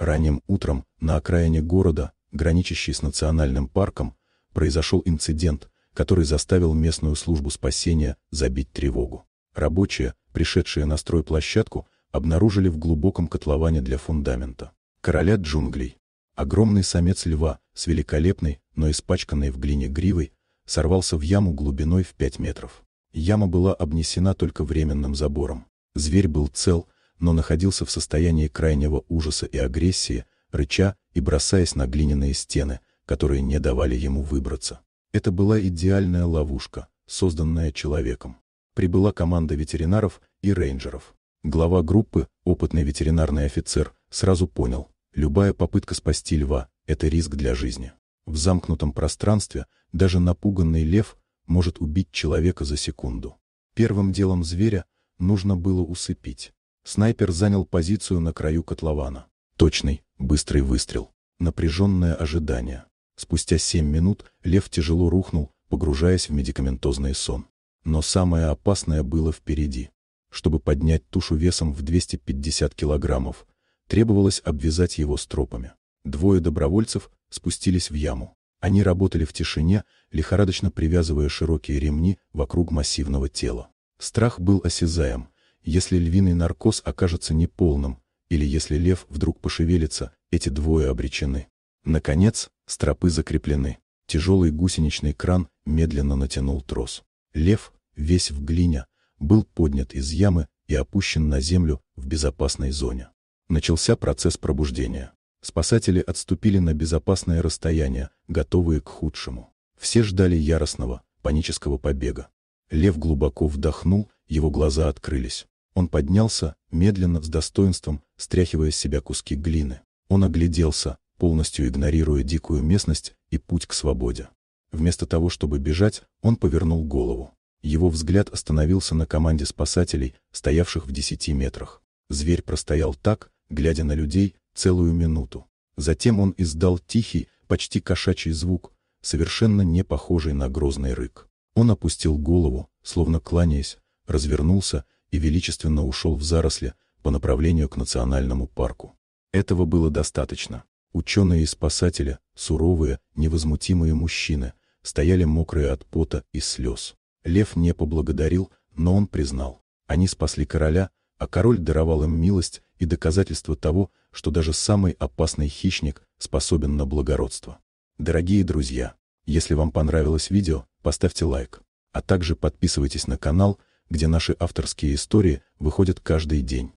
Ранним утром на окраине города, граничащей с национальным парком, произошел инцидент, который заставил местную службу спасения забить тревогу. Рабочие, пришедшие на стройплощадку, обнаружили в глубоком котловане для фундамента короля джунглей. Огромный самец льва с великолепной, но испачканной в глине гривой сорвался в яму глубиной в 5 метров. Яма была обнесена только временным забором. Зверь был цел, но находился в состоянии крайнего ужаса и агрессии, рыча и бросаясь на глиняные стены, которые не давали ему выбраться. Это была идеальная ловушка, созданная человеком. Прибыла команда ветеринаров и рейнджеров. Глава группы, опытный ветеринарный офицер, сразу понял: любая попытка спасти льва – это риск для жизни. В замкнутом пространстве даже напуганный лев может убить человека за секунду. Первым делом зверя нужно было усыпить. Снайпер занял позицию на краю котлована. Точный, быстрый выстрел. Напряженное ожидание. Спустя 7 минут лев тяжело рухнул, погружаясь в медикаментозный сон. Но самое опасное было впереди. Чтобы поднять тушу весом в 250 килограммов, требовалось обвязать его стропами. 2 добровольцев спустились в яму. Они работали в тишине, лихорадочно привязывая широкие ремни вокруг массивного тела. Страх был осязаем. Если львиный наркоз окажется неполным, или если лев вдруг пошевелится, эти 2 обречены. Наконец, стропы закреплены. Тяжелый гусеничный кран медленно натянул трос. Лев, весь в глине, был поднят из ямы и опущен на землю в безопасной зоне. Начался процесс пробуждения. Спасатели отступили на безопасное расстояние, готовые к худшему. Все ждали яростного, панического побега. Лев глубоко вдохнул, его глаза открылись. Он поднялся, медленно, с достоинством, стряхивая с себя куски глины. Он огляделся, полностью игнорируя дикую местность и путь к свободе. Вместо того, чтобы бежать, он повернул голову. Его взгляд остановился на команде спасателей, стоявших в 10 метрах. Зверь простоял так, глядя на людей, целую минуту. Затем он издал тихий, почти кошачий звук, совершенно не похожий на грозный рык. Он опустил голову, словно кланяясь, развернулся и величественно ушел в заросли по направлению к национальному парку. Этого было достаточно. Ученые и спасатели, суровые, невозмутимые мужчины, стояли мокрые от пота и слез. Лев не поблагодарил, но он признал: они спасли короля, а король даровал им милость и доказательство того, что даже самый опасный хищник способен на благородство. Дорогие друзья, если вам понравилось видео, поставьте лайк, а также подписывайтесь на канал, где наши авторские истории выходят каждый день.